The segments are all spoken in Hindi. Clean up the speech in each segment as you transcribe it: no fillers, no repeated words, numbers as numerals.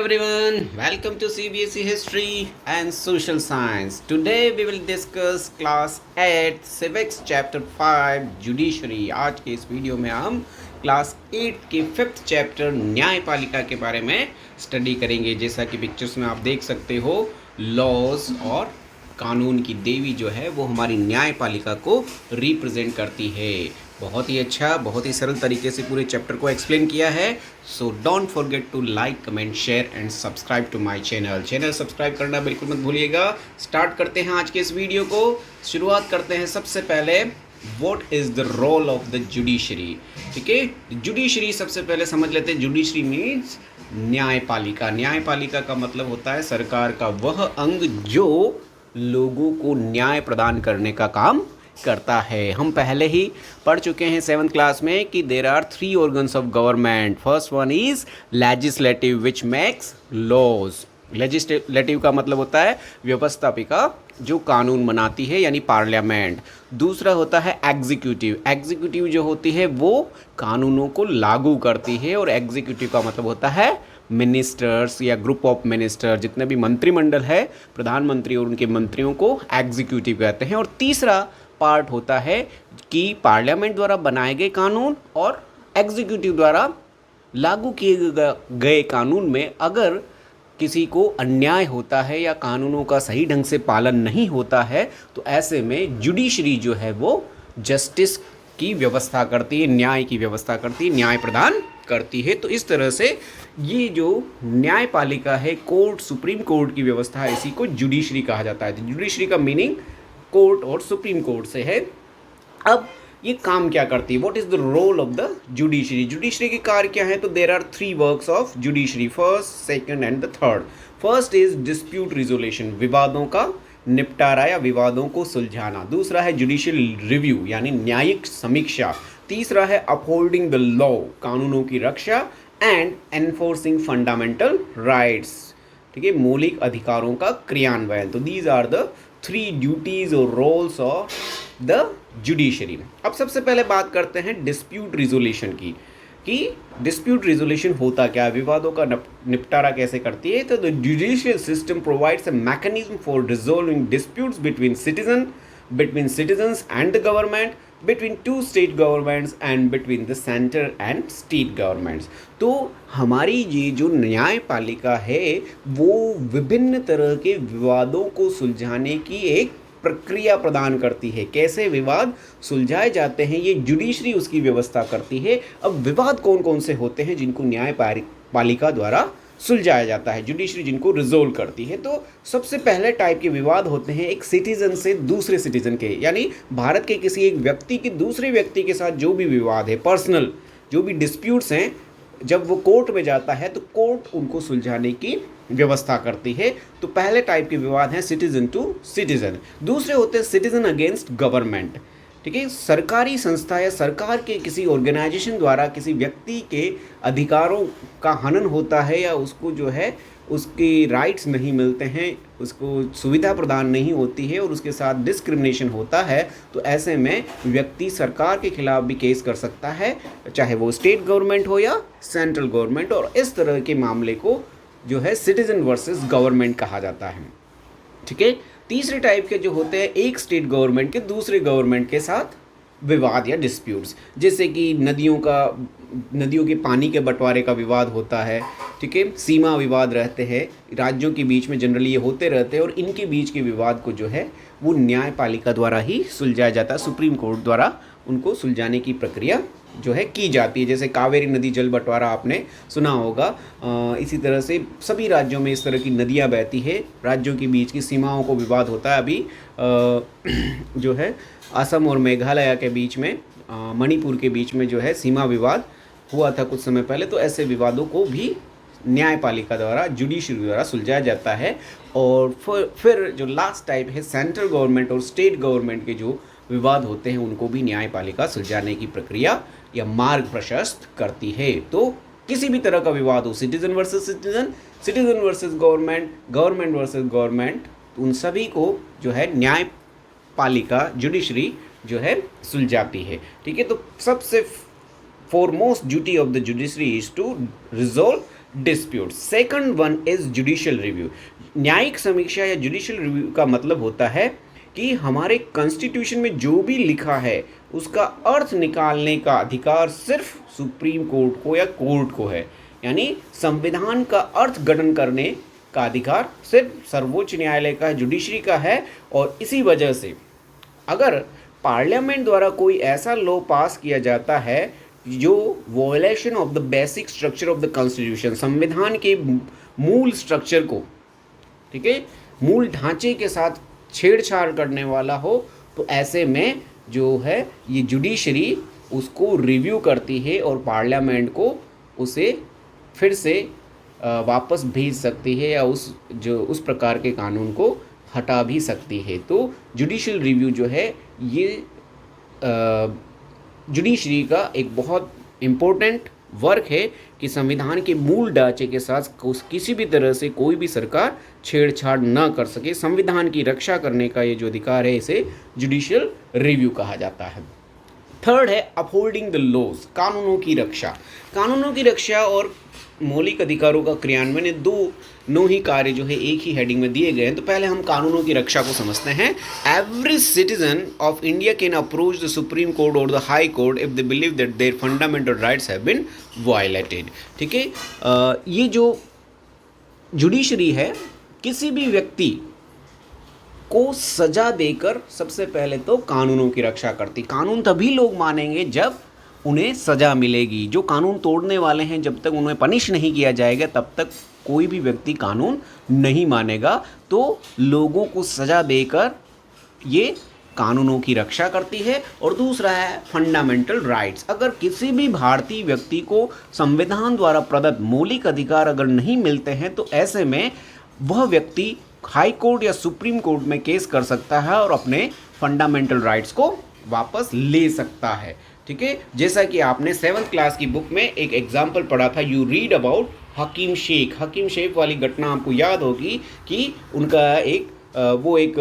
everyone, welcome to CBSE History and Social Science. Today we will discuss class 8 Civics chapter 5 Judiciary. आज के इस वीडियो में हम क्लास 8 के 5th चैप्टर न्यायपालिका के बारे में स्टडी करेंगे। जैसा कि पिक्चर्स में आप देख सकते हो, लॉज और कानून की देवी जो है वो हमारी न्यायपालिका को रिप्रेजेंट करती है। बहुत ही अच्छा, बहुत ही सरल तरीके से पूरे चैप्टर को एक्सप्लेन किया है। So don't forget to like, comment, share and subscribe to my channel subscribe करना बिल्कुल मत भूलिएगा। स्टार्ट करते हैं आज के इस वीडियो को। शुरुआत करते हैं सबसे पहले, what is the role of the judiciary. ठीक है, जुडिशरी सबसे पहले समझ लेते हैं। जुडिशरी मीन्स न्यायपालिका। न्यायपालिका का मतलब होता है सरकार का वह अंग जो लोगों को न्याय प्रदान करने का काम करता है। हम पहले ही पढ़ चुके हैं 7th क्लास में कि there are 3 organs of government. First one is legislative which makes laws. Legislative का मतलब होता है व्यवस्थापिका जो कानून बनाती है, यानी पार्लियामेंट। दूसरा होता है एग्जीक्यूटिव। एग्जीक्यूटिव जो होती है वो कानूनों को लागू करती है, और एग्जीक्यूटिव का मतलब होता है मिनिस्टर्स या ग्रुप ऑफ मिनिस्टर। जितने भी मंत्रिमंडल है, प्रधानमंत्री और उनके मंत्रियों को एग्जीक्यूटिव कहते हैं। और तीसरा पार्ट होता है कि पार्लियामेंट द्वारा बनाए गए कानून और एग्जीक्यूटिव द्वारा लागू किए गए कानून में अगर किसी को अन्याय होता है या कानूनों का सही ढंग से पालन नहीं होता है, तो ऐसे में जुडिशरी जो है वो जस्टिस की व्यवस्था करती है, न्याय की व्यवस्था करती है, न्याय प्रदान करती है। तो इस तरह से ये जो न्यायपालिका है, कोर्ट, सुप्रीम कोर्ट की व्यवस्था है, इसी को जुडिशरी कहा जाता है। जुडिशरी का मीनिंग कोर्ट और सुप्रीम कोर्ट से है। अब ये काम क्या करती है, what is the role of the judiciary. Judiciary के कार्य क्या है, तो there are 3 works of judiciary, first, second and the third. First is dispute resolution, विवादों का निपटारा या विवादों को सुलझाना। दूसरा है जुडिशियल रिव्यू, यानी न्यायिक समीक्षा। तीसरा है अपहोल्डिंग द लॉ, कानूनों की रक्षा, एंड एनफोर्सिंग फंडामेंटल राइट्स। ठीक है, मौलिक अधिकारों का क्रियान्वयन। तो दीज आर द 3 ड्यूटीज और रोल्स ऑफ द जुडिशरी। अब सबसे पहले बात करते हैं डिस्प्यूट रिजोल्यूशन की, कि डिस्प्यूट रिजोल्यूशन होता क्या है, विवादों का निपटारा कैसे करती है। तो the judicial system provides a mechanism for resolving disputes between citizens and the government, between 2 state governments and between the centre and state governments. तो हमारी ये जो न्यायपालिका है वो विभिन्न तरह के विवादों को सुलझाने की एक प्रक्रिया प्रदान करती है। कैसे विवाद सुलझाए जाते हैं, ये जुडिशरी उसकी व्यवस्था करती है। अब विवाद कौन कौन से होते हैं जिनको न्यायपालिका द्वारा सुलझाया जाता है, जुडिशरी जिनको रिजोल्व करती है। तो सबसे पहले टाइप के विवाद होते हैं एक सिटीजन से दूसरे सिटीजन के, यानी भारत के किसी एक व्यक्ति के दूसरे व्यक्ति के साथ जो भी विवाद है, पर्सनल जो भी डिस्प्यूट्स हैं, जब वो कोर्ट में जाता है तो कोर्ट उनको सुलझाने की व्यवस्था करती है। तो पहले टाइप के विवाद हैं सिटीजन टू सिटीजन। दूसरे होते हैं सिटीजन अगेंस्ट गवर्नमेंट। ठीक है, सरकारी संस्था या सरकार के किसी ऑर्गेनाइजेशन द्वारा किसी व्यक्ति के अधिकारों का हनन होता है, या उसको जो है उसके राइट्स नहीं मिलते हैं, उसको सुविधा प्रदान नहीं होती है और उसके साथ डिस्क्रिमिनेशन होता है, तो ऐसे में व्यक्ति सरकार के खिलाफ भी केस कर सकता है, चाहे वो स्टेट गवर्नमेंट हो या सेंट्रल गवर्नमेंट। और इस तरह के मामले को जो है सिटीजन वर्सेस गवर्नमेंट कहा जाता है। ठीक है, तीसरे टाइप के जो होते हैं एक स्टेट गवर्नमेंट के दूसरे गवर्नमेंट के साथ विवाद या डिस्प्यूट्स, जैसे कि नदियों के पानी के बंटवारे का विवाद होता है। ठीक है, सीमा विवाद रहते हैं राज्यों के बीच में, जनरली ये होते रहते हैं, और इनके बीच के विवाद को जो है वो न्यायपालिका द्वारा ही सुलझाया जाता है, सुप्रीम कोर्ट द्वारा उनको सुलझाने की प्रक्रिया जो है की जाती है। जैसे कावेरी नदी जल बंटवारा आपने सुना होगा। इसी तरह से सभी राज्यों में इस तरह की नदियाँ बहती है, राज्यों के बीच की सीमाओं को विवाद होता है। अभी जो है असम और मेघालय के बीच में, मणिपुर के बीच में जो है सीमा विवाद हुआ था कुछ समय पहले। तो ऐसे विवादों को भी न्यायपालिका द्वारा, जुडिशरी द्वारा सुलझाया जाता है। और फिर जो लास्ट टाइप है सेंट्रल गवर्नमेंट और स्टेट गवर्नमेंट के जो विवाद होते हैं उनको भी न्यायपालिका सुलझाने की प्रक्रिया या मार्ग प्रशस्त करती है। तो किसी भी तरह का विवाद हो, citizen versus citizen, citizen versus government, government versus government, उन सभी को जो है न्यायपालिका, जुडिशरी जो है सुलझाती है। ठीक है, तो सबसे foremost duty of the judiciary is to resolve dispute. Second one is judicial review. न्यायिक समीक्षा या जुडिशियल रिव्यू का मतलब होता है कि हमारे कॉन्स्टिट्यूशन में जो भी लिखा है उसका अर्थ निकालने का अधिकार सिर्फ सुप्रीम कोर्ट को या कोर्ट को है। यानी संविधान का अर्थ गठन करने का अधिकार सिर्फ सर्वोच्च न्यायालय का, जुडिशरी का है। और इसी वजह से अगर पार्लियामेंट द्वारा कोई ऐसा लॉ पास किया जाता है जो violation of the basic structure of the constitution, संविधान के मूल स्ट्रक्चर को, ठीक है, मूल ढांचे के साथ छेड़छाड़ करने वाला हो, तो ऐसे में जो है ये जुडिशरी उसको रिव्यू करती है और पार्लियामेंट को उसे फिर से वापस भेज सकती है या उस प्रकार के कानून को हटा भी सकती है। तो जुडिशियल रिव्यू जो है ये जुडिशरी का एक बहुत इम्पोर्टेंट वर्क है कि संविधान के मूल ढांचे के साथ किसी भी तरह से कोई भी सरकार छेड़छाड़ ना कर सके। संविधान की रक्षा करने का ये जो अधिकार है इसे जुडिशियल रिव्यू कहा जाता है। थर्ड है अपहोल्डिंग द लॉज, कानूनों की रक्षा। कानूनों की रक्षा और मौलिक अधिकारों का क्रियान्वयन, दोनों ही कार्य जो है एक ही हेडिंग में दिए गए हैं। तो पहले हम कानूनों की रक्षा को समझते हैं। Every citizen of India can approach the supreme Court और the high Court if they believe that their fundamental rights have been violated. ठीक है, ये जो जुडिशरी है किसी भी व्यक्ति को सजा देकर सबसे पहले तो कानूनों की रक्षा करती। कानून तभी लोग मानेंगे जब उन्हें सजा मिलेगी। जो कानून तोड़ने वाले हैं, जब तक उन्हें पनिश नहीं किया जाएगा तब तक कोई भी व्यक्ति कानून नहीं मानेगा। तो लोगों को सजा देकर ये कानूनों की रक्षा करती है। और दूसरा है फंडामेंटल राइट्स। अगर किसी भी भारतीय व्यक्ति को संविधान द्वारा प्रदत्त मौलिक अधिकार अगर नहीं मिलते हैं तो ऐसे में वह व्यक्ति हाई कोर्ट या सुप्रीम कोर्ट में केस कर सकता है और अपने फंडामेंटल राइट्स को वापस ले सकता है। ठीक है, जैसा कि आपने 7th क्लास की बुक में एक एग्जाम्पल पढ़ा था, यू रीड अबाउट हकीम शेख। हकीम शेख वाली घटना आपको याद होगी कि उनका वो एक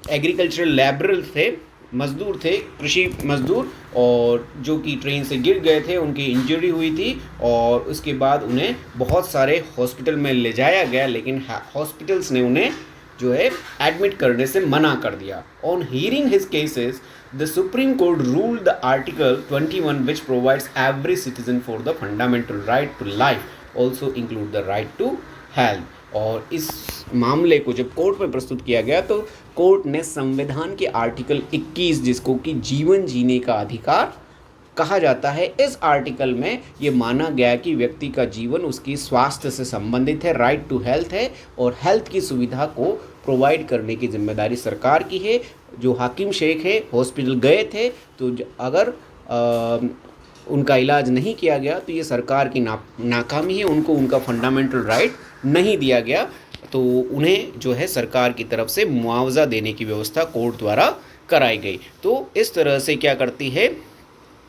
एग्रीकल्चरल लेबरर थे, मजदूर थे, कृषि मजदूर, और जो कि ट्रेन से गिर गए थे, उनकी इंजरी हुई थी और उसके बाद उन्हें बहुत सारे हॉस्पिटल में ले जाया गया, लेकिन हॉस्पिटल्स ने उन्हें जो है एडमिट करने से मना कर दिया। On hearing his cases the Supreme Court ruled the Article 21 which provides every citizen for the fundamental right to life also include the right to health। और इस मामले को जब कोर्ट में प्रस्तुत किया गया तो कोर्ट ने संविधान के आर्टिकल 21 जिसको कि जीवन जीने का अधिकार कहा जाता है, इस आर्टिकल में ये माना गया कि व्यक्ति का जीवन उसकी स्वास्थ्य से संबंधित है, राइट टू हेल्थ है, और हेल्थ की सुविधा को प्रोवाइड करने की जिम्मेदारी सरकार की है। जो हाकिम शेख है हॉस्पिटल गए थे तो अगर उनका इलाज नहीं किया गया तो ये सरकार की नाकामी है, उनको उनका फंडामेंटल राइट नहीं दिया गया, तो उन्हें जो है सरकार की तरफ से मुआवजा देने की व्यवस्था कोर्ट द्वारा कराई गई। तो इस तरह से क्या करती है,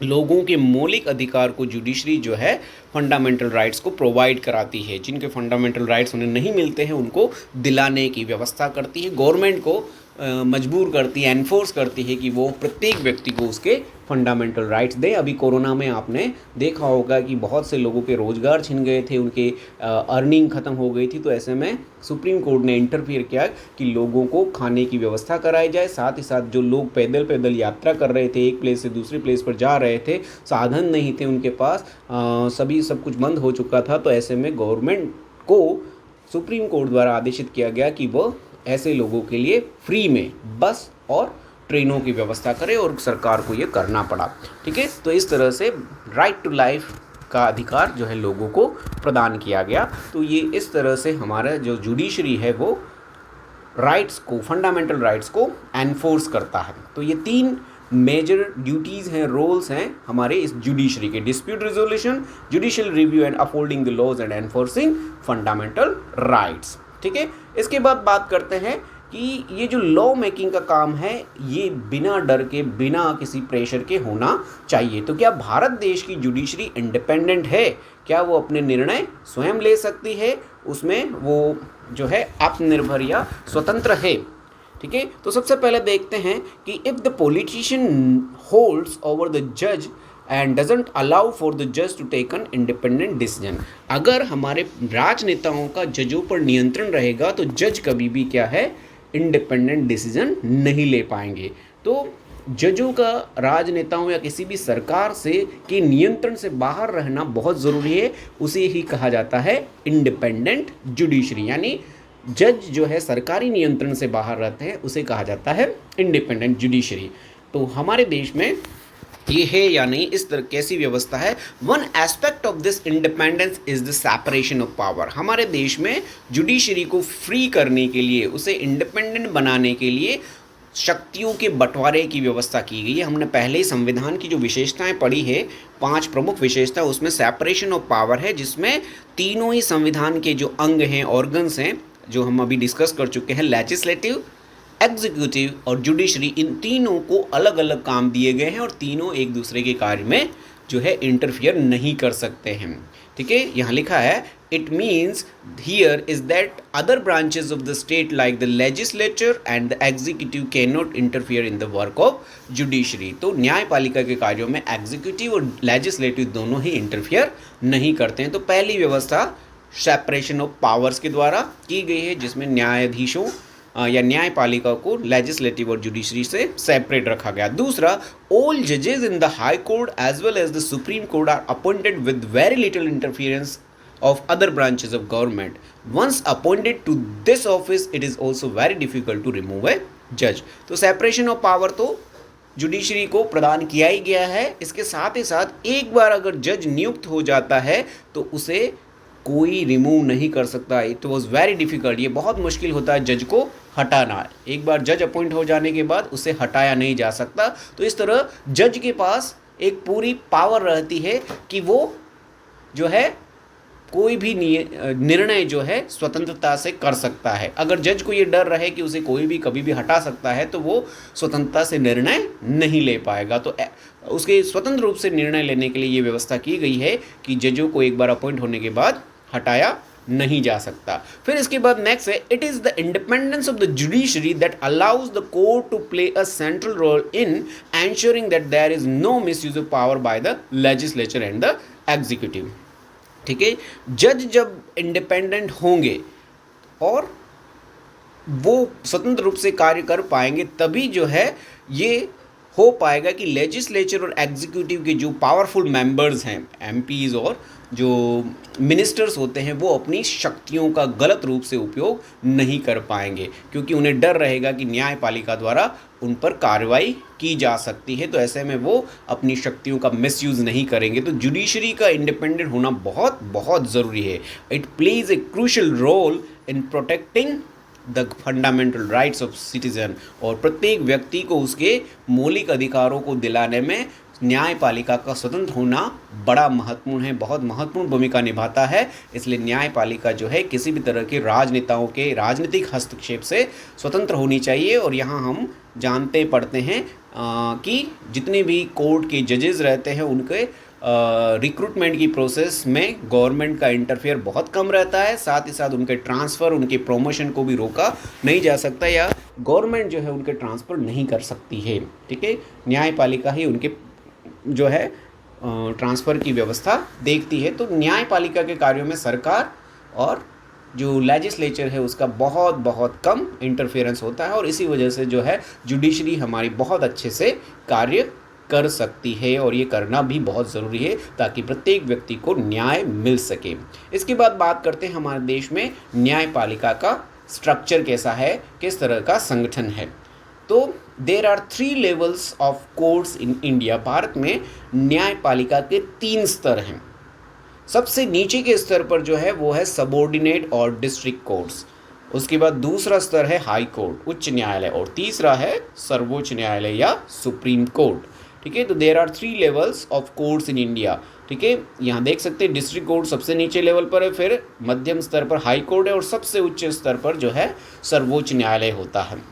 लोगों के मौलिक अधिकार को जुडिशरी जो है फंडामेंटल राइट्स को प्रोवाइड कराती है। जिनके फंडामेंटल राइट्स उन्हें नहीं मिलते हैं उनको दिलाने की व्यवस्था करती है। गवर्नमेंट को मजबूर करती है, एनफोर्स करती है कि वो प्रत्येक व्यक्ति को उसके फंडामेंटल राइट्स दें। अभी कोरोना में आपने देखा होगा कि बहुत से लोगों के रोज़गार छिन गए थे, उनके अर्निंग ख़त्म हो गई थी, तो ऐसे में सुप्रीम कोर्ट ने इंटरफियर किया कि लोगों को खाने की व्यवस्था कराई जाए। साथ ही साथ जो लोग पैदल पैदल यात्रा कर रहे थे, एक प्लेस से दूसरी प्लेस पर जा रहे थे, साधन नहीं थे उनके पास, सब कुछ बंद हो चुका था, तो ऐसे में गवर्नमेंट को सुप्रीम कोर्ट द्वारा आदेशित किया गया कि वह ऐसे लोगों के लिए फ्री में बस और ट्रेनों की व्यवस्था करे, और सरकार को ये करना पड़ा। ठीक है, तो इस तरह से राइट टू लाइफ का अधिकार जो है लोगों को प्रदान किया गया। तो ये इस तरह से हमारा जो जुडिशरी है वो राइट्स को, फंडामेंटल राइट्स को एनफोर्स करता है। तो ये 3 मेजर ड्यूटीज़ हैं, रोल्स हैं हमारे इस जुडिशरी के: dispute resolution, judicial review and upholding the laws and enforcing fundamental rights. ठीक है, इसके बाद बात करते हैं कि ये जो लॉ मेकिंग का काम है ये बिना डर के, बिना किसी प्रेशर के होना चाहिए। तो क्या भारत देश की जुडिशरी इंडिपेंडेंट है? क्या वो अपने निर्णय स्वयं ले सकती है? उसमें वो जो है आत्मनिर्भर या स्वतंत्र है? ठीक है, तो सबसे पहले देखते हैं कि if the politician holds over the जज and doesn't allow for the जज to take an independent decision. अगर हमारे राजनेताओं का जजों पर नियंत्रण रहेगा तो जज कभी भी क्या है, इंडिपेंडेंट डिसीजन नहीं ले पाएंगे। तो जजों का राजनेताओं या किसी भी सरकार से के नियंत्रण से बाहर रहना बहुत ज़रूरी है। उसे ही कहा जाता है इंडिपेंडेंट जुडिशरी, यानी जज जो है सरकारी नियंत्रण से बाहर रहते हैं उसे कहा जाता है इंडिपेंडेंट जुडिशरी। तो हमारे देश में ये है या नहीं, इस तरह कैसी व्यवस्था है। One aspect of this independence is the separation of power. हमारे देश में जुडिशरी को फ्री करने के लिए, उसे इंडिपेंडेंट बनाने के लिए शक्तियों के बंटवारे की व्यवस्था की गई है। हमने पहले ही संविधान की जो विशेषताएं पढ़ी है, 5 प्रमुख विशेषता, उसमें सेपरेशन ऑफ पावर है, जिसमें तीनों ही संविधान के जो अंग हैं, ऑर्गन्स हैं, जो हम अभी डिस्कस कर चुके हैं, लेजिस्लेटिव, एग्जीक्यूटिव और जुडिशरी, इन तीनों को अलग अलग काम दिए गए हैं और तीनों एक दूसरे के कार्य में जो है इंटरफियर नहीं कर सकते हैं। ठीक है, यहाँ लिखा है it means here is that other branches of the state like the legislature and the executive can not interfere in the work of judiciary. तो न्यायपालिका के कार्यों में एग्जीक्यूटिव और लेजिस्लेटिव दोनों ही इंटरफियर नहीं करते हैं। तो पहली व्यवस्था सेपरेशन ऑफ पावर्स के द्वारा की गई है, जिसमें न्यायाधीशों या न्यायपालिका को लेजिस्लेटिव और जुडिशरी से सेपरेट रखा गया। दूसरा, ऑल जजेस in the high court as well as the supreme court are appointed with very little interference of other branches of government. Once appointed to this office, it is also very difficult to remove a judge. तो separation of power तो जुडिशरी को प्रदान किया ही गया है। इसके साथ ही साथ एक बार अगर जज नियुक्त हो जाता है तो उसे कोई रिमूव नहीं कर सकता। इट वॉज वेरी डिफ़िकल्ट, ये बहुत मुश्किल होता है जज को हटाना। एक बार जज अपॉइंट हो जाने के बाद उसे हटाया नहीं जा सकता। तो इस तरह जज के पास एक पूरी पावर रहती है कि वो जो है कोई भी निर्णय जो है स्वतंत्रता से कर सकता है। अगर जज को ये डर रहे कि उसे कोई भी कभी भी हटा सकता है तो वो स्वतंत्रता से निर्णय नहीं ले पाएगा। तो उसके स्वतंत्र रूप से निर्णय लेने के लिए ये व्यवस्था की गई है कि जजों को एक बार अपॉइंट होने के बाद हटाया नहीं जा सकता। फिर इसके बाद नेक्स्ट है, it is the independence of the judiciary that allows the court to play a central role in ensuring that there is no misuse of power by the legislature and the executive. ठीक है, जज जब इंडिपेंडेंट होंगे और वो स्वतंत्र रूप से कार्य कर पाएंगे तभी जो है ये हो पाएगा कि लेजिस्लेचर और एग्जीक्यूटिव के जो पावरफुल मेंबर्स हैं, एमपीज़ और जो मिनिस्टर्स होते हैं, वो अपनी शक्तियों का गलत रूप से उपयोग नहीं कर पाएंगे, क्योंकि उन्हें डर रहेगा कि न्यायपालिका द्वारा उन पर कार्रवाई की जा सकती है। तो ऐसे में वो अपनी शक्तियों का मिसयूज़ नहीं करेंगे। तो जुडिशरी का इंडिपेंडेंट होना बहुत बहुत ज़रूरी है। It plays a crucial role in protecting the fundamental rights of citizen, और प्रत्येक व्यक्ति को उसके मौलिक अधिकारों को दिलाने में न्यायपालिका का स्वतंत्र होना बड़ा महत्वपूर्ण है, बहुत महत्वपूर्ण भूमिका निभाता है। इसलिए न्यायपालिका जो है किसी भी तरह के राजनेताओं के राजनीतिक हस्तक्षेप से स्वतंत्र होनी चाहिए। और यहाँ हम जानते पढ़ते हैं कि जितने भी कोर्ट के जजेस रहते हैं उनके रिक्रूटमेंट की प्रोसेस में गवर्नमेंट का इंटरफेयर बहुत कम रहता है। साथ ही साथ उनके ट्रांसफ़र, उनके प्रमोशन को भी रोका नहीं जा सकता, या गवर्नमेंट जो है उनके ट्रांसफ़र नहीं कर सकती है। ठीक है, न्यायपालिका ही उनके जो है ट्रांसफ़र की व्यवस्था देखती है। तो न्यायपालिका के कार्यों में सरकार और जो लेजिस्लेचर है उसका बहुत बहुत कम इंटरफेरेंस होता है, और इसी वजह से जो है जुडिशरी हमारी बहुत अच्छे से कार्य कर सकती है, और ये करना भी बहुत ज़रूरी है ताकि प्रत्येक व्यक्ति को न्याय मिल सके। इसके बाद बात करते हैं हमारे देश में न्यायपालिका का स्ट्रक्चर कैसा है, किस तरह का संगठन है। तो there are 3 levels of courts in India. भारत में न्यायपालिका के 3 स्तर हैं। सबसे नीचे के स्तर पर जो है वो है सबऑर्डिनेट और डिस्ट्रिक्ट कोर्ट्स। उसके बाद दूसरा स्तर है हाई कोर्ट, उच्च न्यायालय, और तीसरा है सर्वोच्च न्यायालय या सुप्रीम कोर्ट। ठीक है, तो there are 3 levels of courts in India. ठीक है, यहाँ देख सकते हैं डिस्ट्रिक्ट कोर्ट सबसे नीचे लेवल पर है, फिर मध्यम स्तर पर हाई कोर्ट है, और सबसे उच्च स्तर पर जो है सर्वोच्च न्यायालय होता है।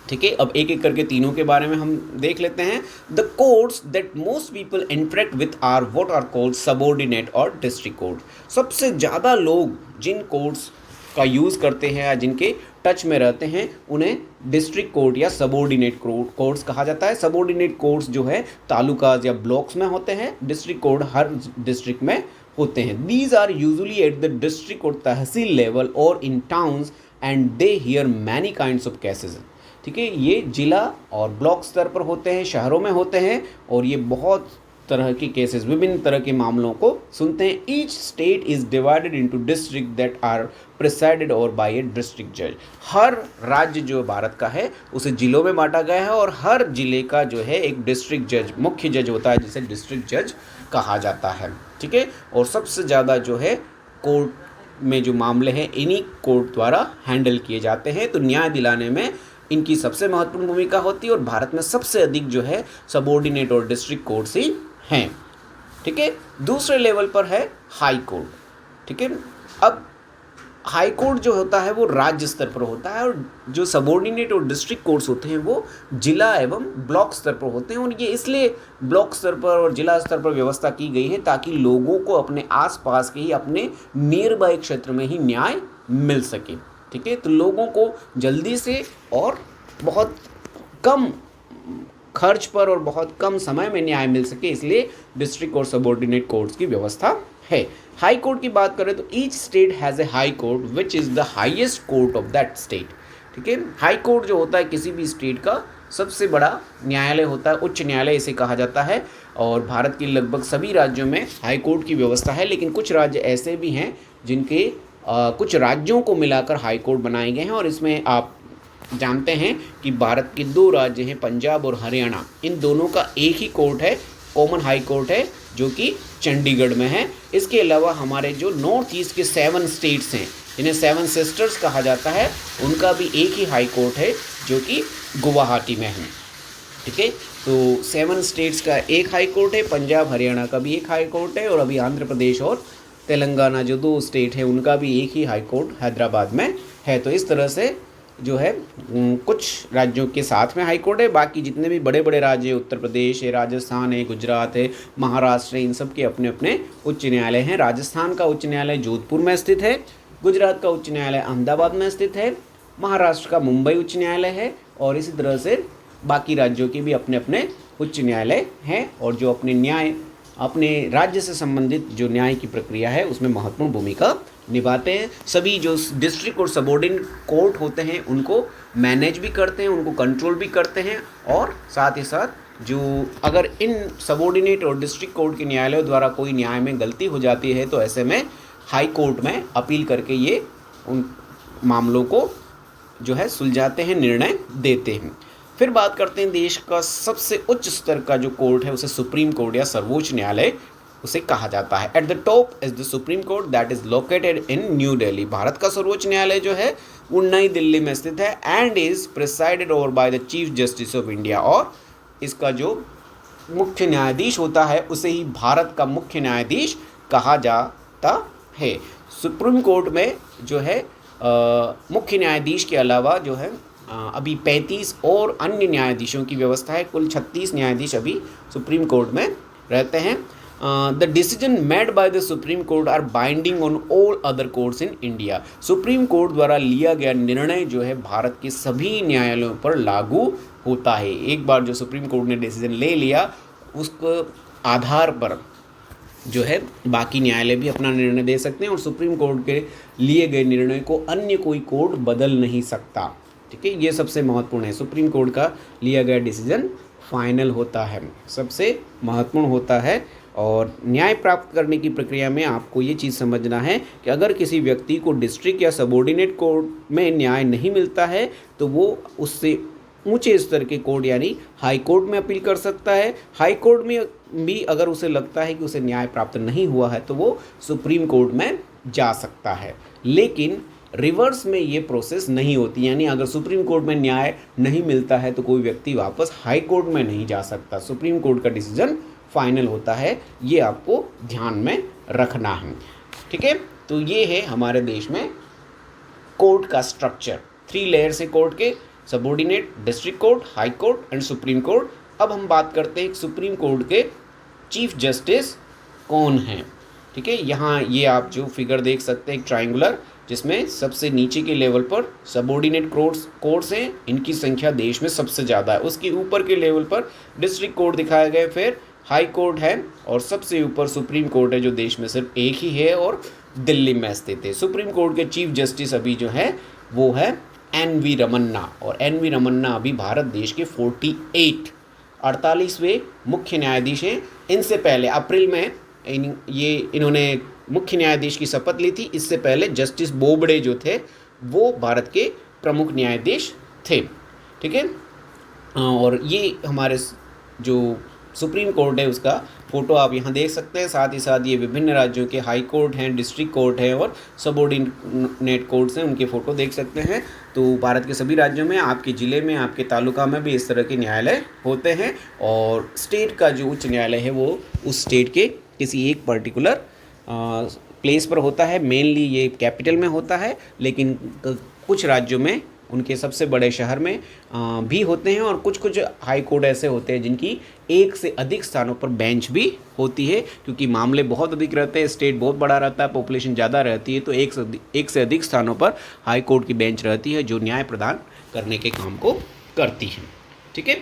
ठीक है, अब एक एक करके तीनों के बारे में हम देख लेते हैं। The courts that most people interact with are what are called subordinate और डिस्ट्रिक्ट कोर्ट। सबसे ज़्यादा लोग जिन कोर्ट्स का यूज़ करते हैं या जिनके टच में रहते हैं उन्हें डिस्ट्रिक्ट कोर्ट या सबऑर्डिनेट कोर्ट्स कहा जाता है। सबऑर्डिनेट कोर्ट्स जो है तालुकाज या ब्लॉक्स में होते हैं, डिस्ट्रिक्ट कोर्ट हर डिस्ट्रिक्ट में होते हैं। These are usually at the district और तहसील लेवल और in towns and they hear many kinds of cases. ठीक है, ये जिला और ब्लॉक स्तर पर होते हैं, शहरों में होते हैं और ये बहुत तरह के केसेस, विभिन्न तरह के मामलों को सुनते हैं। Each state is divided into district that are presided over by a district जज। हर राज्य जो भारत का है उसे जिलों में बांटा गया है और हर जिले का जो है एक डिस्ट्रिक्ट जज, मुख्य जज होता है जिसे डिस्ट्रिक्ट जज कहा जाता है। ठीक है, और सबसे ज़्यादा जो है कोर्ट में जो मामले हैं इन्हीं कोर्ट द्वारा हैंडल किए जाते हैं। तो न्याय दिलाने में इनकी सबसे महत्वपूर्ण भूमिका होती है और भारत में सबसे अधिक जो है सबऑर्डिनेट और डिस्ट्रिक्ट कोर्ट्स ही हैं। ठीक है, दूसरे लेवल पर है हाई कोर्ट। ठीक है, अब हाई कोर्ट जो होता है वो राज्य स्तर पर होता है और जो सबऑर्डिनेट और डिस्ट्रिक्ट कोर्ट्स होते हैं वो जिला एवं ब्लॉक स्तर पर होते हैं। और ये इसलिए ब्लॉक स्तर पर और जिला स्तर पर व्यवस्था की गई है ताकि लोगों को अपने आसपास के ही, अपने नियर बाय क्षेत्र में ही न्याय मिल सके। ठीक है, तो लोगों को जल्दी से और बहुत कम खर्च पर और बहुत कम समय में न्याय मिल सके, इसलिए डिस्ट्रिक्ट और सबऑर्डिनेट कोर्ट्स की व्यवस्था है। हाई कोर्ट की बात करें तो each state has a high court which is the highest court of that state. ठीक है, हाई कोर्ट जो होता है किसी भी स्टेट का सबसे बड़ा न्यायालय होता है, उच्च न्यायालय इसे कहा जाता है। और भारत के लगभग सभी राज्यों में हाई कोर्ट की व्यवस्था है, लेकिन कुछ राज्य ऐसे भी हैं जिनके कुछ राज्यों को मिलाकर हाई कोर्ट बनाए गए हैं। और इसमें आप जानते हैं कि भारत के 2 राज्य हैं, पंजाब और हरियाणा, इन दोनों का एक ही कोर्ट है, कॉमन हाई कोर्ट है जो कि चंडीगढ़ में है। इसके अलावा हमारे जो नॉर्थ ईस्ट के 7 स्टेट्स हैं जिन्हें 7 सिस्टर्स कहा जाता है, उनका भी एक ही हाई कोर्ट है जो कि गुवाहाटी में है। ठीक है, तो 7 स्टेट्स का एक हाई कोर्ट है, पंजाब हरियाणा का भी एक हाई कोर्ट है और अभी आंध्र प्रदेश और तेलंगाना जो 2 स्टेट है उनका भी एक ही हाई कोर्ट हैदराबाद में है। तो इस तरह से जो है कुछ राज्यों के साथ में हाई कोर्ट है, बाकी जितने भी बड़े बड़े राज्य है, उत्तर प्रदेश है, राजस्थान है, गुजरात है, महाराष्ट्र है, इन सब के अपने अपने उच्च न्यायालय हैं। राजस्थान का उच्च न्यायालय जोधपुर में स्थित है, गुजरात का उच्च न्यायालय अहमदाबाद में स्थित है, महाराष्ट्र का मुंबई उच्च न्यायालय है और इसी तरह से बाकी राज्यों के भी अपने अपने उच्च न्यायालय हैं। और जो अपने राज्य से संबंधित जो न्याय की प्रक्रिया है उसमें महत्वपूर्ण भूमिका निभाते हैं। सभी जो डिस्ट्रिक्ट और सबऑर्डिनेट कोर्ट होते हैं उनको मैनेज भी करते हैं, उनको कंट्रोल भी करते हैं और साथ ही साथ जो अगर इन सबऑर्डिनेट और डिस्ट्रिक्ट कोर्ट के न्यायालयों द्वारा कोई न्याय में गलती हो जाती है तो ऐसे में हाई कोर्ट में अपील करके ये उन मामलों को जो है सुलझाते हैं, निर्णय देते हैं। फिर बात करते हैं देश का सबसे उच्च स्तर का जो कोर्ट है उसे सुप्रीम कोर्ट या सर्वोच्च न्यायालय उसे कहा जाता है। At the top is the supreme court that is located in new Delhi. Bharat का सर्वोच्च न्यायालय जो है वो नई दिल्ली में स्थित है and is presided over by the chief justice of India. और इसका जो मुख्य न्यायाधीश होता है उसे ही भारत का मुख्य न्यायाधीश कहा जाता है। सुप्रीम कोर्ट में जो है मुख्य न्यायाधीश के अलावा जो है अभी 35 और अन्य न्यायाधीशों की व्यवस्था है। कुल 36 न्यायाधीश अभी सुप्रीम कोर्ट में रहते हैं। The decision made by the supreme court are binding on all other courts in India. Supreme court द्वारा लिया गया निर्णय जो है भारत के सभी न्यायालयों पर लागू होता है। एक बार जो सुप्रीम कोर्ट ने डिसीजन ले लिया उसके आधार पर जो है बाकी न्यायालय भी अपना निर्णय दे सकते हैं और सुप्रीम कोर्ट के लिए गए निर्णय को अन्य कोई कोर्ट बदल नहीं सकता। ठीक है, ये सबसे महत्वपूर्ण है। सुप्रीम कोर्ट का लिया गया डिसीजन फाइनल होता है, सबसे महत्वपूर्ण होता है। और न्याय प्राप्त करने की प्रक्रिया में आपको ये चीज़ समझना है कि अगर किसी व्यक्ति को डिस्ट्रिक्ट या सबऑर्डिनेट कोर्ट में न्याय नहीं मिलता है तो वो उससे ऊंचे स्तर के कोर्ट यानी हाई कोर्ट में अपील कर सकता है। हाई कोर्ट में भी अगर उसे लगता है कि उसे न्याय प्राप्त नहीं हुआ है तो वो सुप्रीम कोर्ट में जा सकता है। लेकिन रिवर्स में ये प्रोसेस नहीं होती, यानी अगर सुप्रीम कोर्ट में न्याय नहीं मिलता है तो कोई व्यक्ति वापस हाई कोर्ट में नहीं जा सकता। सुप्रीम कोर्ट का डिसीजन फाइनल होता है, ये आपको ध्यान में रखना है। ठीक है, तो ये है हमारे देश में कोर्ट का स्ट्रक्चर। 3 लेयर्स है कोर्ट के, subordinate, district court, high court and supreme court. अब हम बात करते हैं सुप्रीम कोर्ट के चीफ जस्टिस कौन हैं। ठीक है, यहाँ ये आप जो फिगर देख सकते हैं एक ट्रायंगुलर, जिसमें सबसे नीचे के लेवल पर सबऑर्डिनेट कोर्ट्स हैं, इनकी संख्या देश में सबसे ज़्यादा है। उसके ऊपर के लेवल पर डिस्ट्रिक्ट कोर्ट दिखाए गए, फिर हाई कोर्ट है और सबसे ऊपर सुप्रीम कोर्ट है जो देश में सिर्फ एक ही है और दिल्ली में स्थित है। सुप्रीम कोर्ट के चीफ जस्टिस अभी जो है वो है एन.वी. रमन्ना, और एन.वी. रमन्ना अभी भारत देश के 48वें मुख्य न्यायाधीश हैं। इनसे पहले अप्रैल में इन्होंने मुख्य न्यायाधीश की शपथ ली थी। इससे पहले जस्टिस बोबड़े जो थे वो भारत के प्रमुख न्यायाधीश थे। ठीक है, और ये हमारे जो सुप्रीम कोर्ट है उसका फ़ोटो आप यहाँ देख सकते हैं। साथ ही साथ ये विभिन्न राज्यों के हाई कोर्ट हैं, डिस्ट्रिक्ट कोर्ट हैं और सबऑर्डिनेट कोर्ट्स हैं, उनके फ़ोटो देख सकते हैं। तो भारत के सभी राज्यों में, आपके ज़िले में, आपके तालुका में भी इस तरह के न्यायालय होते हैं। और स्टेट का जो उच्च न्यायालय है वो उस स्टेट के किसी एक पर्टिकुलर प्लेस पर होता है। मेनली ये कैपिटल में होता है, लेकिन कुछ राज्यों में उनके सबसे बड़े शहर में भी होते हैं। और कुछ कुछ हाई कोर्ट ऐसे होते हैं जिनकी एक से अधिक स्थानों पर बेंच भी होती है, क्योंकि मामले बहुत अधिक रहते हैं, स्टेट बहुत बड़ा रहता है, पॉपुलेशन ज़्यादा रहती है, तो एक से अधिक स्थानों पर हाई कोर्ट की बेंच रहती है जो न्याय प्रदान करने के काम को करती है। ठीक है,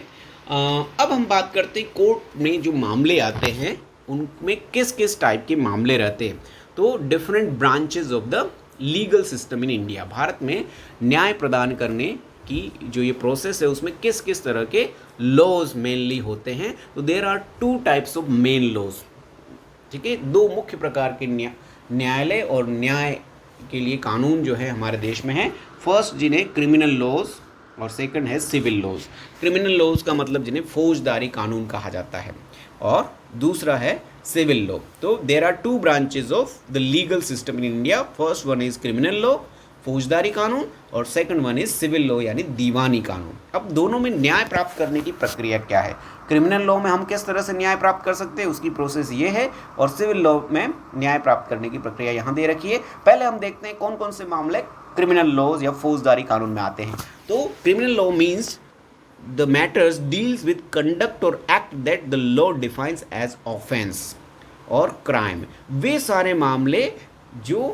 अब हम बात करते हैं कोर्ट में जो मामले आते हैं उनमें किस किस टाइप के मामले रहते हैं। तो different branches of the legal system in India, भारत में न्याय प्रदान करने की जो ये प्रोसेस है उसमें किस किस तरह के लॉज मेनली होते हैं। तो there are 2 types of main laws. ठीक है, 2 मुख्य प्रकार के न्यायालय और न्याय के लिए कानून जो है हमारे देश में है। फर्स्ट जिन्हें क्रिमिनल लॉज और सेकंड है सिविल लॉज। क्रिमिनल लॉज का मतलब जिन्हें फौजदारी कानून कहा जाता है, और दूसरा है सिविल लॉ। तो there are 2 branches of the legal system in India. First one is criminal law, फौजदारी कानून, और second one is civil law यानी दीवानी कानून। अब दोनों में न्याय प्राप्त करने की प्रक्रिया क्या है? क्रिमिनल लॉ में हम किस तरह से न्याय प्राप्त कर सकते हैं उसकी प्रोसेस ये है, और सिविल लॉ में न्याय प्राप्त करने की प्रक्रिया यहाँ दे रखी है। पहले हम देखते हैं कौन कौन से मामले क्रिमिनल लॉज या फौजदारी कानून में आते हैं। तो criminal law means the matters deals with conduct or act that the law defines as offense और crime। वे सारे मामले जो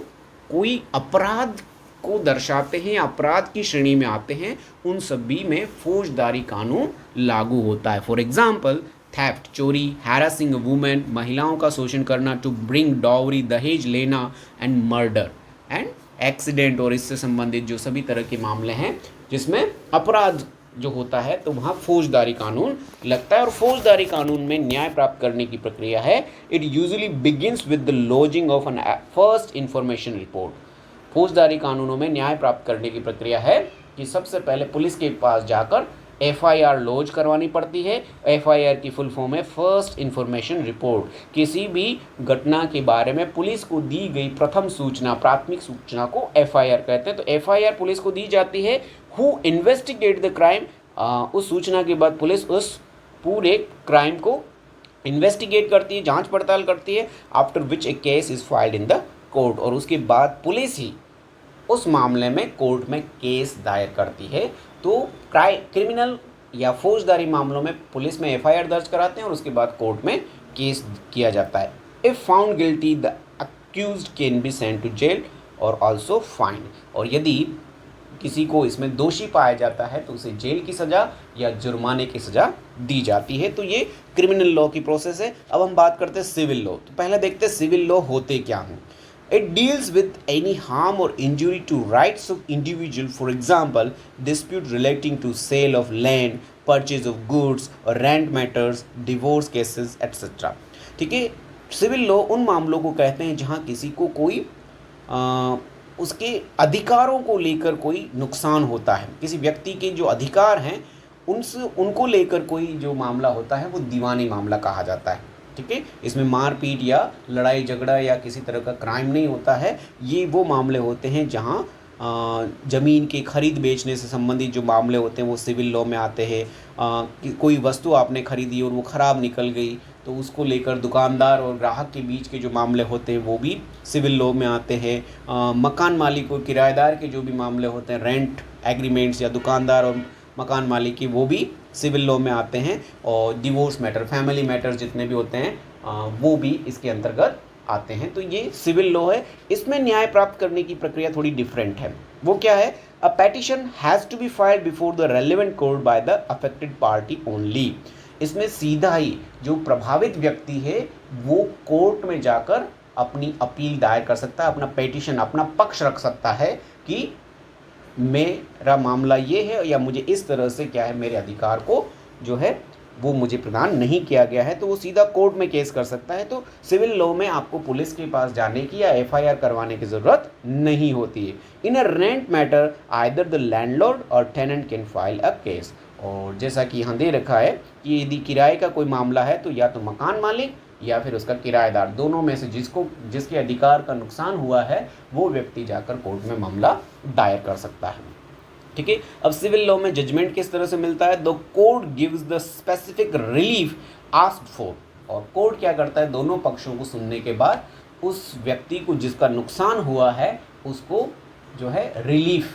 कोई अपराध को दर्शाते हैं, अपराध की श्रेणी में आते हैं, उन सभी में फौजदारी कानून लागू होता है। फॉर एग्जाम्पल थेफ्ट, चोरी, हैरासिंग अ वुमेन, महिलाओं का शोषण करना, टू ब्रिंग डॉवरी, दहेज लेना, एंड मर्डर एंड एक्सीडेंट, और इससे संबंधित जो सभी तरह के मामले हैं जिसमें अपराध जो होता है तो वहाँ फौजदारी कानून लगता है। और फौजदारी कानून में न्याय प्राप्त करने की प्रक्रिया है, it usually begins with the lodging of an first information report. फौजदारी कानूनों में न्याय प्राप्त करने की प्रक्रिया है कि सबसे पहले पुलिस के पास जाकर FIR लॉज करवानी पड़ती है। FIR की फुल फॉर्म है फर्स्ट इंफॉर्मेशन रिपोर्ट। किसी भी घटना के बारे में पुलिस को दी गई प्रथम सूचना, प्राथमिक सूचना को FIR कहते हैं। तो FIR पुलिस को दी जाती है। हु इन्वेस्टिगेट द क्राइम, उस सूचना के बाद पुलिस उस पूरे क्राइम को इन्वेस्टिगेट करती है, जांच पड़ताल करती है। After which A case is filed in the court, और उसके बाद पुलिस ही उस मामले में कोर्ट में केस दायर करती है। तो क्रिमिनल या फौजदारी मामलों में पुलिस में FIR दर्ज कराते हैं और उसके बाद कोर्ट में केस किया जाता है। If found guilty the accused can be sent to jail और आल्सो फाइन, और यदि किसी को इसमें दोषी पाया जाता है तो उसे जेल की सज़ा या जुर्माने की सज़ा दी जाती है। तो ये क्रिमिनल लॉ की प्रोसेस है। अब हम बात करते हैं सिविल लॉ। तो पहले देखते हैं सिविल लॉ होते क्या हैं। It deals with any harm or injury to rights of individual, for example, dispute relating to sale of land, purchase of goods, or rent matters, divorce cases, etc. ठीक है, सिविल लॉ उन मामलों को कहते हैं जहाँ किसी को कोई उसके अधिकारों को लेकर कोई नुकसान होता है। किसी व्यक्ति के जो अधिकार हैं उनको लेकर कोई जो मामला होता है वो दीवानी मामला कहा जाता है। ठीक है, इसमें मारपीट या लड़ाई झगड़ा या किसी तरह का क्राइम नहीं होता है। ये वो मामले होते हैं जहाँ ज़मीन के खरीद बेचने से संबंधित जो मामले होते हैं वो सिविल लॉ में आते हैं। कोई वस्तु आपने खरीदी और वो ख़राब निकल गई तो उसको लेकर दुकानदार और ग्राहक के बीच के जो मामले होते हैं वो भी सिविल लॉ में आते हैं। मकान मालिक और किराएदार के जो भी मामले होते हैं, रेंट एग्रीमेंट्स या दुकानदार और मकान मालिक की, वो भी सिविल लॉ में आते हैं। और डिवोर्स मैटर, फैमिली मैटर्स जितने भी होते हैं वो भी इसके अंतर्गत आते हैं। तो ये सिविल लॉ है, इसमें न्याय प्राप्त करने की प्रक्रिया थोड़ी डिफरेंट है। वो क्या है? A petition has to be filed before the relevant court by the affected party only. इसमें सीधा ही जो प्रभावित व्यक्ति है वो कोर्ट में जाकर अपनी अपील दायर कर सकता है, अपना पेटिशन, अपना पक्ष रख सकता है कि मेरा मामला ये है या मुझे इस तरह से क्या है, मेरे अधिकार को जो है वो मुझे प्रदान नहीं किया गया है, तो वो सीधा कोर्ट में केस कर सकता है। तो सिविल लॉ में आपको पुलिस के पास जाने की या एफआईआर करवाने की ज़रूरत नहीं होती है। In a rent matter either the landlord और tenant can file a case. और जैसा कि यहाँ दे रखा है कि यदि किराए का कोई मामला है तो या तो मकान मालिक या फिर उसका किराएदार, दोनों में से जिसके अधिकार का नुकसान हुआ है वो व्यक्ति जाकर कोर्ट में मामला दायर कर सकता है। ठीक है, अब सिविल लॉ में जजमेंट किस तरह से मिलता है? The court gives the specific relief asked for. और कोर्ट क्या करता है? दोनों पक्षों को सुनने के बाद उस व्यक्ति को जिसका नुकसान हुआ है उसको जो है रिलीफ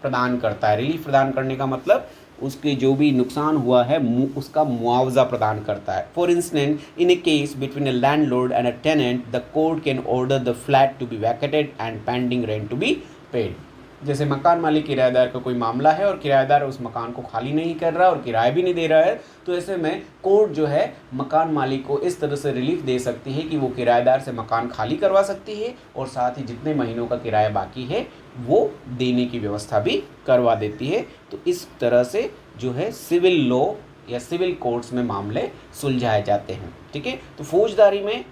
प्रदान करता है। रिलीफ प्रदान करने का मतलब उसके जो भी नुकसान हुआ है उसका मुआवजा प्रदान करता है। For instance, in a case between a landlord and a tenant the court can order the flat to be vacated and pending rent to be paid. जैसे मकान मालिक किराएदार का कोई मामला है और किराएदार उस मकान को खाली नहीं कर रहा और किराया भी नहीं दे रहा है, तो ऐसे में कोर्ट जो है मकान मालिक को इस तरह से रिलीफ दे सकती है कि वो किराएदार से मकान खाली करवा सकती है और साथ ही जितने महीनों का किराया बाकी है वो देने की व्यवस्था भी करवा देती है। तो इस तरह से जो है सिविल लॉ या सिविल कोर्ट्स में मामले सुलझाए जाते हैं। ठीक है, तो फौजदारी में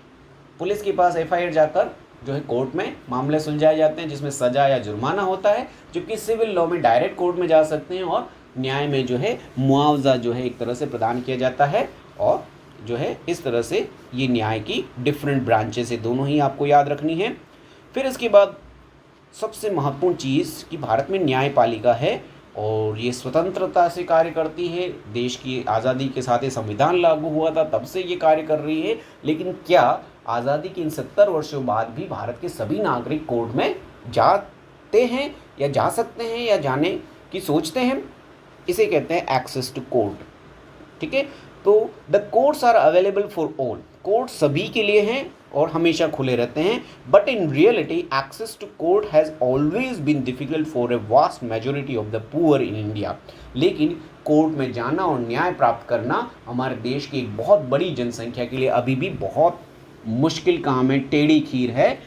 पुलिस के पास एफआईआर जाकर जो है कोर्ट में मामले सुलझाए जाते हैं जिसमें सजा या जुर्माना होता है, जबकि सिविल लॉ में डायरेक्ट कोर्ट में जा सकते हैं और न्याय में जो है मुआवजा जो है एक तरह से प्रदान किया जाता है। और जो है इस तरह से ये न्याय की डिफरेंट ब्रांचेस है, दोनों ही आपको याद रखनी है। फिर इसके बाद सबसे महत्वपूर्ण चीज़ कि भारत में न्यायपालिका है और ये स्वतंत्रता से कार्य करती है। देश की आज़ादी के साथ ही संविधान लागू हुआ था, तब से ये कार्य कर रही है। लेकिन क्या आज़ादी के इन 70 वर्षों बाद भी भारत के सभी नागरिक कोर्ट में जाते हैं या जा सकते हैं या जाने की सोचते हैं? इसे कहते हैं एक्सेस टू कोर्ट। ठीक है, तो the courts are available for all. Court सभी के लिए हैं और हमेशा खुले रहते हैं। But in reality access to court has always been difficult for a vast majority of the poor in India. लेकिन कोर्ट में जाना और न्याय प्राप्त करना हमारे देश की एक बहुत बड़ी जनसंख्या के लिए अभी भी बहुत मुश्किल काम है, टेढ़ी खीर है।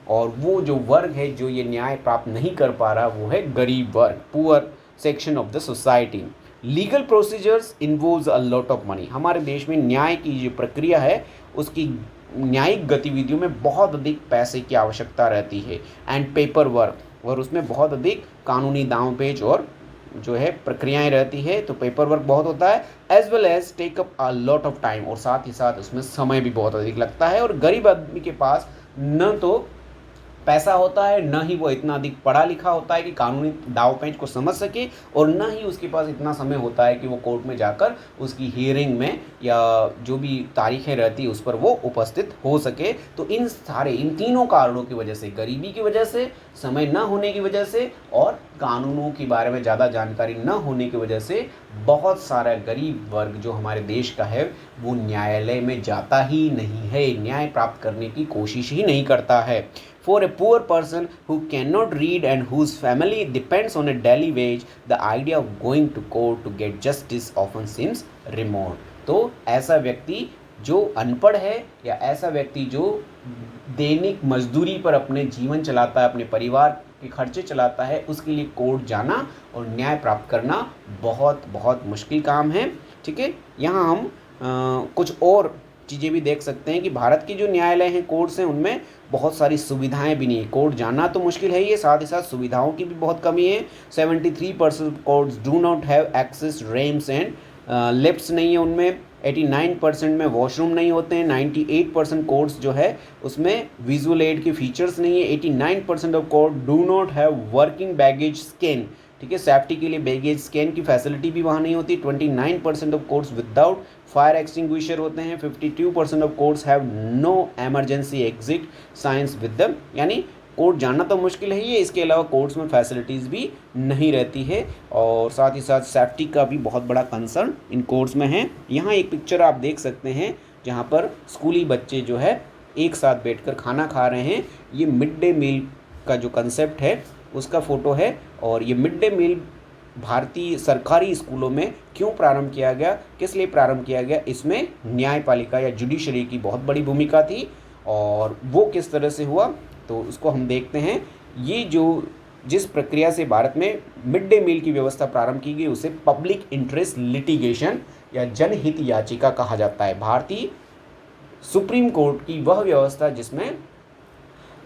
और वो जो वर्ग है जो ये न्याय प्राप्त नहीं कर पा रहा वो है गरीब वर्ग, poor section of the society. Legal procedures involves a lot of money. हमारे देश में न्याय की जो प्रक्रिया है उसकी न्यायिक गतिविधियों में बहुत अधिक पैसे की आवश्यकता रहती है एंड पेपर वर्क, और उसमें बहुत अधिक कानूनी दांव-पेच और जो है प्रक्रियाएं रहती है, तो पेपर वर्क बहुत होता है। As well as take up a lot of time, और साथ ही साथ उसमें समय भी बहुत अधिक लगता है। और गरीब आदमी के पास न तो पैसा होता है, न ही वो इतना अधिक पढ़ा लिखा होता है कि कानूनी दाव पेंच को समझ सके, और न ही उसके पास इतना समय होता है कि वो कोर्ट में जाकर उसकी हियरिंग में या जो भी तारीखें रहती है उस पर वो उपस्थित हो सके। तो इन तीनों कारणों की वजह से, गरीबी की वजह से, समय न होने की वजह से और कानूनों के बारे में ज़्यादा जानकारी न होने की वजह से बहुत सारा गरीब वर्ग जो हमारे देश का है वो न्यायालय में जाता ही नहीं है, न्याय प्राप्त करने की कोशिश ही नहीं करता है। For a poor person who cannot read and whose family depends on a daily wage, the idea of going to court to get justice often seems remote. तो ऐसा व्यक्ति जो अनपढ़ है या ऐसा व्यक्ति जो दैनिक मजदूरी पर अपने जीवन चलाता है, अपने परिवार के खर्चे चलाता है, उसके लिए कोर्ट जाना और न्याय प्राप्त करना बहुत बहुत मुश्किल काम है। ठीक है, यहाँ हम कुछ और चीज़ें भी देख सकते हैं कि भारत के जो न्यायालय हैं, कोर्ट्स हैं, उनमें बहुत सारी सुविधाएं भी नहीं है। कोर्ट जाना तो मुश्किल है ही, साथ ही साथ सुविधाओं की भी बहुत कमी है। 73% courts do not have access ramps and lifts नहीं है उनमें। 89% में वॉशरूम नहीं होते हैं। 98% कोर्ट्स जो है उसमें विजुअल एड के फीचर्स नहीं है। 89% of court do not have working baggage scan. ठीक है, सेफ्टी के लिए बैगेज स्कैन की फैसिलिटी भी वहाँ नहीं होती। 29% of courts without fire extinguisher होते हैं। 52% of courts have no emergency exit signs with them. यानी कोर्ट जाना तो मुश्किल है ही, इसके अलावा कोर्ट्स में फैसिलिटीज़ भी नहीं रहती है, और साथ ही साथ सेफ्टी का भी बहुत बड़ा कंसर्न इन कोर्ट्स में है। यहाँ एक पिक्चर आप देख सकते हैं जहाँ पर स्कूली बच्चे जो है एक साथ बैठकर खाना खा रहे हैं। ये मिड डे मील का जो कंसेप्ट है उसका फ़ोटो है। और ये मिड डे मील भारतीय सरकारी स्कूलों में क्यों प्रारंभ किया गया, किस लिए प्रारंभ किया गया, इसमें न्यायपालिका या जुडिशरी की बहुत बड़ी भूमिका थी और वो किस तरह से हुआ, तो उसको हम देखते हैं। ये जिस प्रक्रिया से भारत में मिड डे मील की व्यवस्था प्रारंभ की गई उसे पब्लिक इंटरेस्ट लिटिगेशन या जनहित याचिका कहा जाता है। भारतीय सुप्रीम कोर्ट की वह व्यवस्था जिसमें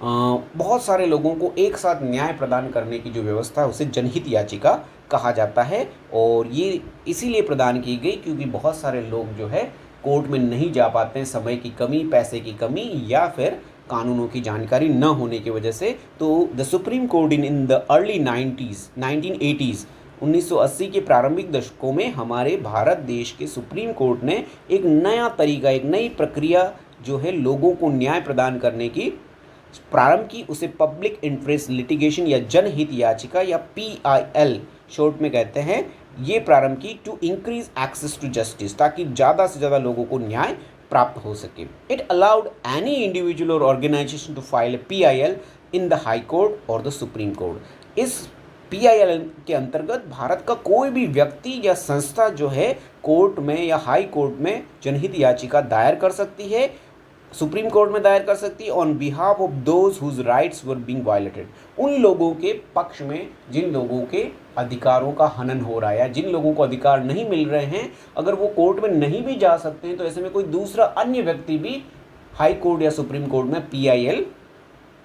बहुत सारे लोगों को एक साथ न्याय प्रदान करने की जो व्यवस्था है उसे जनहित याचिका कहा जाता है। और ये इसीलिए प्रदान की गई क्योंकि बहुत सारे लोग जो है कोर्ट में नहीं जा पाते हैं, समय की कमी, पैसे की कमी या फिर कानूनों की जानकारी न होने की वजह से। तो the supreme court in the early 1980s 1980 के प्रारंभिक दशकों में हमारे भारत देश के सुप्रीम कोर्ट ने एक नया तरीका, एक नई प्रक्रिया जो है लोगों को न्याय प्रदान करने की प्रारंभ की, उसे पब्लिक इंटरेस्ट लिटिगेशन या जनहित याचिका या PIL शॉर्ट में कहते हैं, ये प्रारंभ की to increase access to justice, ताकि ज़्यादा से ज़्यादा लोगों को न्याय प्राप्त हो सके। इट अलाउड एनी इंडिविजुअल और organisation to file a PIL in the high court और द सुप्रीम कोर्ट। इस PIL के अंतर्गत भारत का कोई भी व्यक्ति या संस्था जो है कोर्ट में या हाई कोर्ट में जनहित याचिका दायर कर सकती है, सुप्रीम कोर्ट में दायर कर सकती है on behalf of those whose rights were being violated, उन लोगों के पक्ष में जिन लोगों के अधिकारों का हनन हो रहा है या जिन लोगों को अधिकार नहीं मिल रहे हैं। अगर वो कोर्ट में नहीं भी जा सकते हैं तो ऐसे में कोई दूसरा अन्य व्यक्ति भी हाई कोर्ट या सुप्रीम कोर्ट में PIL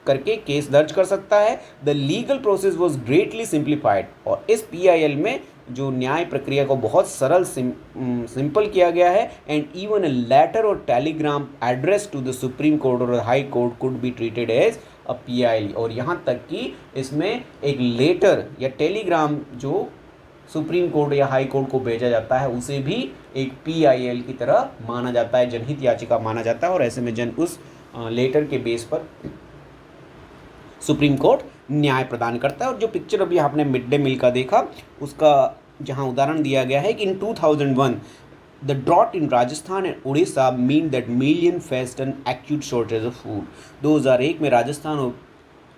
करके केस दर्ज कर सकता है। The legal process was greatly simplified, और इस PIL में जो न्याय प्रक्रिया को बहुत सरल सिंपल किया गया है। एंड इवन ए लेटर और telegram address to the supreme Court और High Court could be treated as a PIL, और यहाँ तक कि इसमें एक लेटर या टेलीग्राम जो सुप्रीम कोर्ट या हाई कोर्ट को भेजा जाता है उसे भी एक PIL की तरह माना जाता है, जनहित याचिका माना जाता है। और ऐसे में उस लेटर के बेस पर सुप्रीम कोर्ट न्याय प्रदान करता है। और जो पिक्चर अभी आपने मिड डे मील का देखा उसका जहां उदाहरण दिया गया है कि in 2001 the drought in Rajasthan and Orissa mean that million faced an acute shortage of food. 2001 में राजस्थान और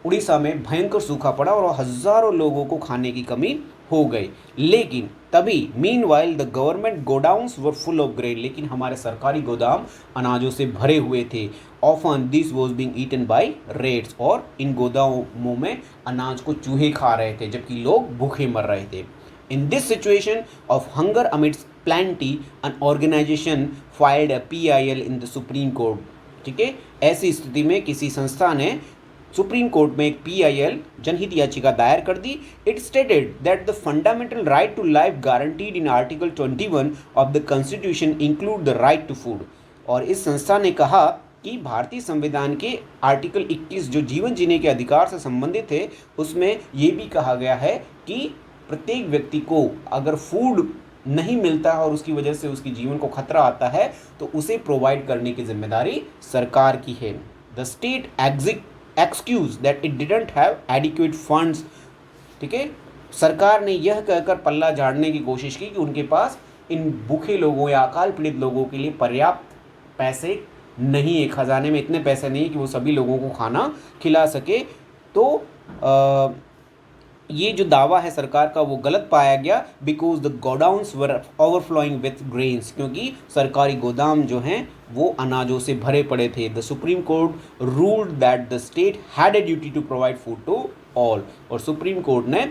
उड़ीसा में भयंकर सूखा पड़ा और हज़ारों लोगों को खाने की कमी हो गई। लेकिन तभी meanwhile the government godowns were full of grain, लेकिन हमारे सरकारी गोदाम अनाजों से भरे हुए थे। Often this was being eaten by rats, और इन गोदामों में अनाज को चूहे खा रहे थे जबकि लोग भूखे मर रहे थे। In this situation of hunger amidst plenty an organisation filed a PIL in the supreme court. ठीक है, ऐसी स्थिति में किसी संस्था ने सुप्रीम कोर्ट में एक PIL जनहित याचिका दायर कर दी। It stated that the fundamental right to life guaranteed in article 21 of the constitution include the right to food. और इस संस्था ने कहा कि भारतीय संविधान के आर्टिकल 21 जो जीवन जीने के अधिकार से संबंधित है उसमें ये भी कहा गया है कि प्रत्येक व्यक्ति को अगर फूड नहीं मिलता है और उसकी वजह से उसकी जीवन को खतरा आता है तो उसे प्रोवाइड करने की जिम्मेदारी सरकार की है। The state excuse that it didn't have adequate funds. ठीक है, सरकार ने यह कहकर पल्ला झाड़ने की कोशिश की कि उनके पास इन भूखे लोगों या अकाल पीड़ित लोगों के लिए पर्याप्त पैसे नहीं है, खजाने में इतने पैसे नहीं कि वो सभी लोगों को खाना खिला सके। तो ये जो दावा है सरकार का वो गलत पाया गया because the godowns were overflowing with grains, क्योंकि सरकारी गोदाम जो हैं वो अनाजों से भरे पड़े थे। The supreme court ruled that the state had a duty to provide food to all, और सुप्रीम कोर्ट ने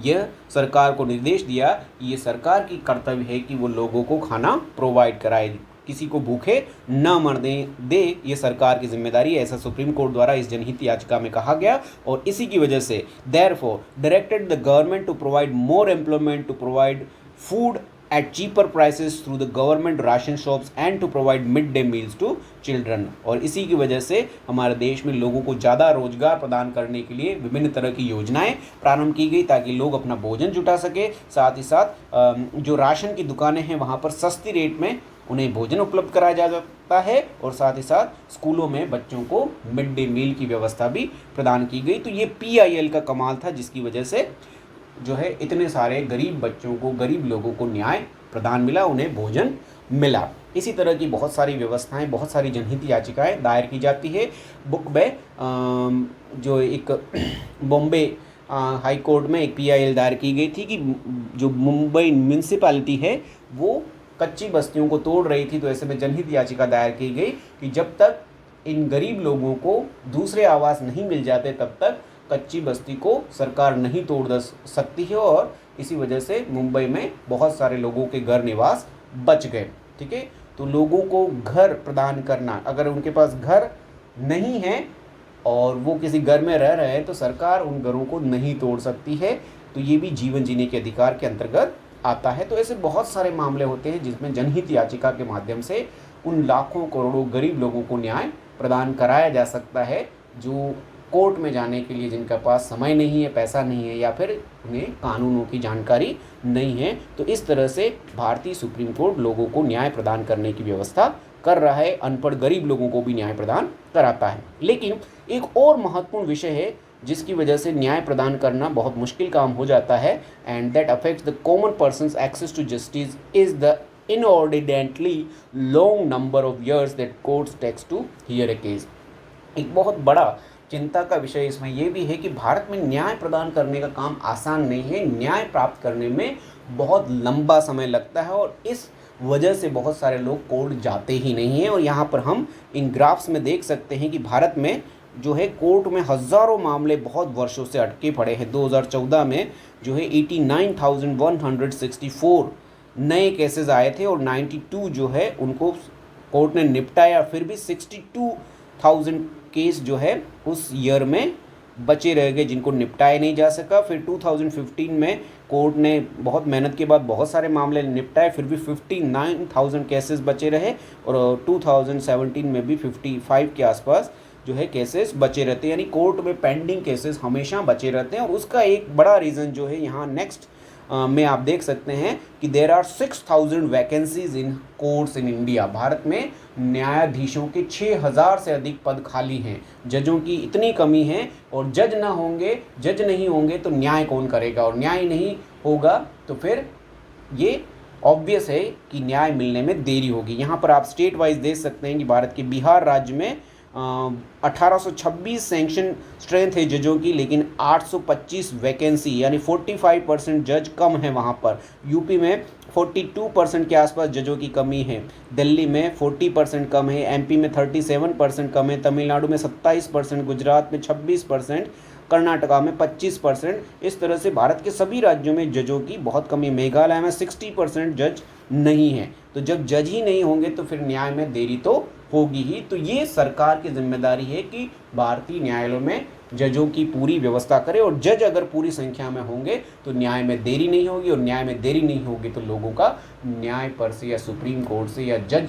यह सरकार को निर्देश दिया ये सरकार की कर्तव्य है कि वो लोगों को खाना प्रोवाइड कराए, किसी को भूखे न मरने दे, ये सरकार की जिम्मेदारी है, ऐसा सुप्रीम कोर्ट द्वारा इस जनहित याचिका में कहा गया। और इसी की वजह से therefore directed the government to provide more employment, to provide food at cheaper prices through the government ration shops and to provide midday meals to children। और इसी की वजह से हमारे देश में लोगों को ज़्यादा रोजगार प्रदान करने के लिए विभिन्न तरह की योजनाएं प्रारंभ की गई ताकि लोग अपना भोजन जुटा सके। साथ ही साथ जो राशन की दुकानें हैं वहाँ पर सस्ती रेट में उन्हें भोजन उपलब्ध कराया जा सकता है, और साथ ही साथ स्कूलों में बच्चों को मिड डे मील की व्यवस्था भी प्रदान की गई। तो ये PIL का कमाल था जिसकी वजह से जो है इतने सारे गरीब बच्चों को, गरीब लोगों को न्याय प्रदान मिला, उन्हें भोजन मिला। इसी तरह की बहुत सारी व्यवस्थाएं, बहुत सारी जनहित याचिकाएं दायर की जाती है। बुक में जो एक बॉम्बे हाई कोर्ट में एक PIL दायर की गई थी कि जो मुंबई म्यूनसिपैलिटी है वो कच्ची बस्तियों को तोड़ रही थी, तो ऐसे में जनहित याचिका दायर की गई कि जब तक इन गरीब लोगों को दूसरे आवास नहीं मिल जाते तब तक कच्ची बस्ती को सरकार नहीं तोड़ सकती है, और इसी वजह से मुंबई में बहुत सारे लोगों के घर निवास बच गए। ठीक है, तो लोगों को घर प्रदान करना, अगर उनके पास घर नहीं है और वो किसी घर में रह रहे हैं तो सरकार उन घरों को नहीं तोड़ सकती है, तो ये भी जीवन जीने के अधिकार के अंतर्गत आता है। तो ऐसे बहुत सारे मामले होते हैं जिसमें जनहित याचिका के माध्यम से उन लाखों करोड़ों गरीब लोगों को न्याय प्रदान कराया जा सकता है, जो कोर्ट में जाने के लिए जिनका पास समय नहीं है, पैसा नहीं है, या फिर उन्हें कानूनों की जानकारी नहीं है। तो इस तरह से भारतीय सुप्रीम कोर्ट लोगों को न्याय प्रदान करने की व्यवस्था कर रहा है, अनपढ़ गरीब लोगों को भी न्याय प्रदान कराता है। लेकिन एक और महत्वपूर्ण विषय है जिसकी वजह से न्याय प्रदान करना बहुत मुश्किल काम हो जाता है, and that affects the common person's access to justice is the inordinately long number of years that courts takes to hear a case। एक बहुत बड़ा चिंता का विषय इसमें यह भी है कि भारत में न्याय प्रदान करने का काम आसान नहीं है, न्याय प्राप्त करने में बहुत लंबा समय लगता है, और इस वजह से बहुत सारे लोग कोर्ट जाते ही नहीं हैं। और यहाँ पर हम इन ग्राफ्स में देख सकते हैं कि भारत में जो है कोर्ट में हज़ारों मामले बहुत वर्षों से अटके पड़े हैं। 2014 में जो है 89,164 नए केसेस आए थे, और 92 जो है उनको कोर्ट ने निपटाया। फिर भी 62,000 केस जो है उस ईयर में बचे रह गए जिनको निपटाया नहीं जा सका। फिर 2015 में कोर्ट ने बहुत मेहनत के बाद बहुत सारे मामले निपटाए, फिर भी 59,000 केसेस बचे रहे, और 2017 में भी 55 के आसपास जो है केसेस बचे रहते हैं। यानी कोर्ट में पेंडिंग केसेस हमेशा बचे रहते हैं, और उसका एक बड़ा रीज़न जो है यहाँ नेक्स्ट में आप देख सकते हैं कि there are 6,000 vacancies in courts in India. भारत में न्यायाधीशों के 6,000 से अधिक पद खाली हैं, जजों की इतनी कमी है, और जज नहीं होंगे तो न्याय कौन करेगा, और न्याय नहीं होगा तो फिर ये ऑब्वियस है कि न्याय मिलने में देरी होगी। यहाँ पर आप स्टेट वाइज देख सकते हैं कि भारत के बिहार राज्य में 1826 सैंक्शन स्ट्रेंथ है जजों की, लेकिन 825 वैकेंसी यानी 45% जज कम है वहाँ पर। यूपी में 42% के आसपास जजों की कमी है, दिल्ली में 40% कम है, MP में 37% कम है, तमिलनाडु में 27%, गुजरात में 26%, कर्नाटका में 25%। इस तरह से भारत के सभी राज्यों में जजों की बहुत कमी। मेघालय में 60% जज नहीं है। तो जब जज ही नहीं होंगे तो फिर न्याय में देरी तो होगी ही। तो ये सरकार की जिम्मेदारी है कि भारतीय न्यायालयों में जजों की पूरी व्यवस्था करे, और जज अगर पूरी संख्या में होंगे तो न्याय में देरी नहीं होगी, और न्याय में देरी नहीं होगी तो लोगों का न्याय पर से या सुप्रीम कोर्ट से या जज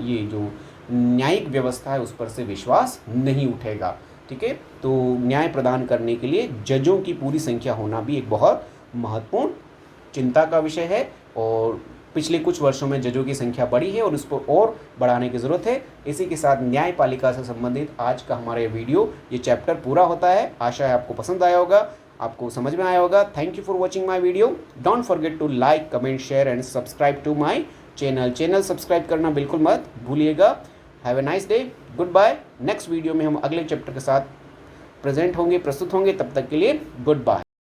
ये जो न्यायिक व्यवस्था है उस पर से विश्वास नहीं उठेगा। ठीक है, तो न्याय प्रदान करने के लिए जजों की पूरी संख्या होना भी एक बहुत महत्वपूर्ण चिंता का विषय है, और पिछले कुछ वर्षों में जजों की संख्या बढ़ी है और उसको और बढ़ाने की ज़रूरत है। इसी के साथ न्यायपालिका से संबंधित आज का हमारा ये चैप्टर पूरा होता है। आशा है आपको पसंद आया होगा, आपको समझ में आया होगा। Thank you for watching my video. Don't forget to like, comment, share and subscribe to my channel subscribe करना बिल्कुल मत भूलिएगा। Have a nice day, goodbye. Next video में हम अगले चैप्टर के साथ प्रस्तुत होंगे। तब तक के लिए गुड बाय।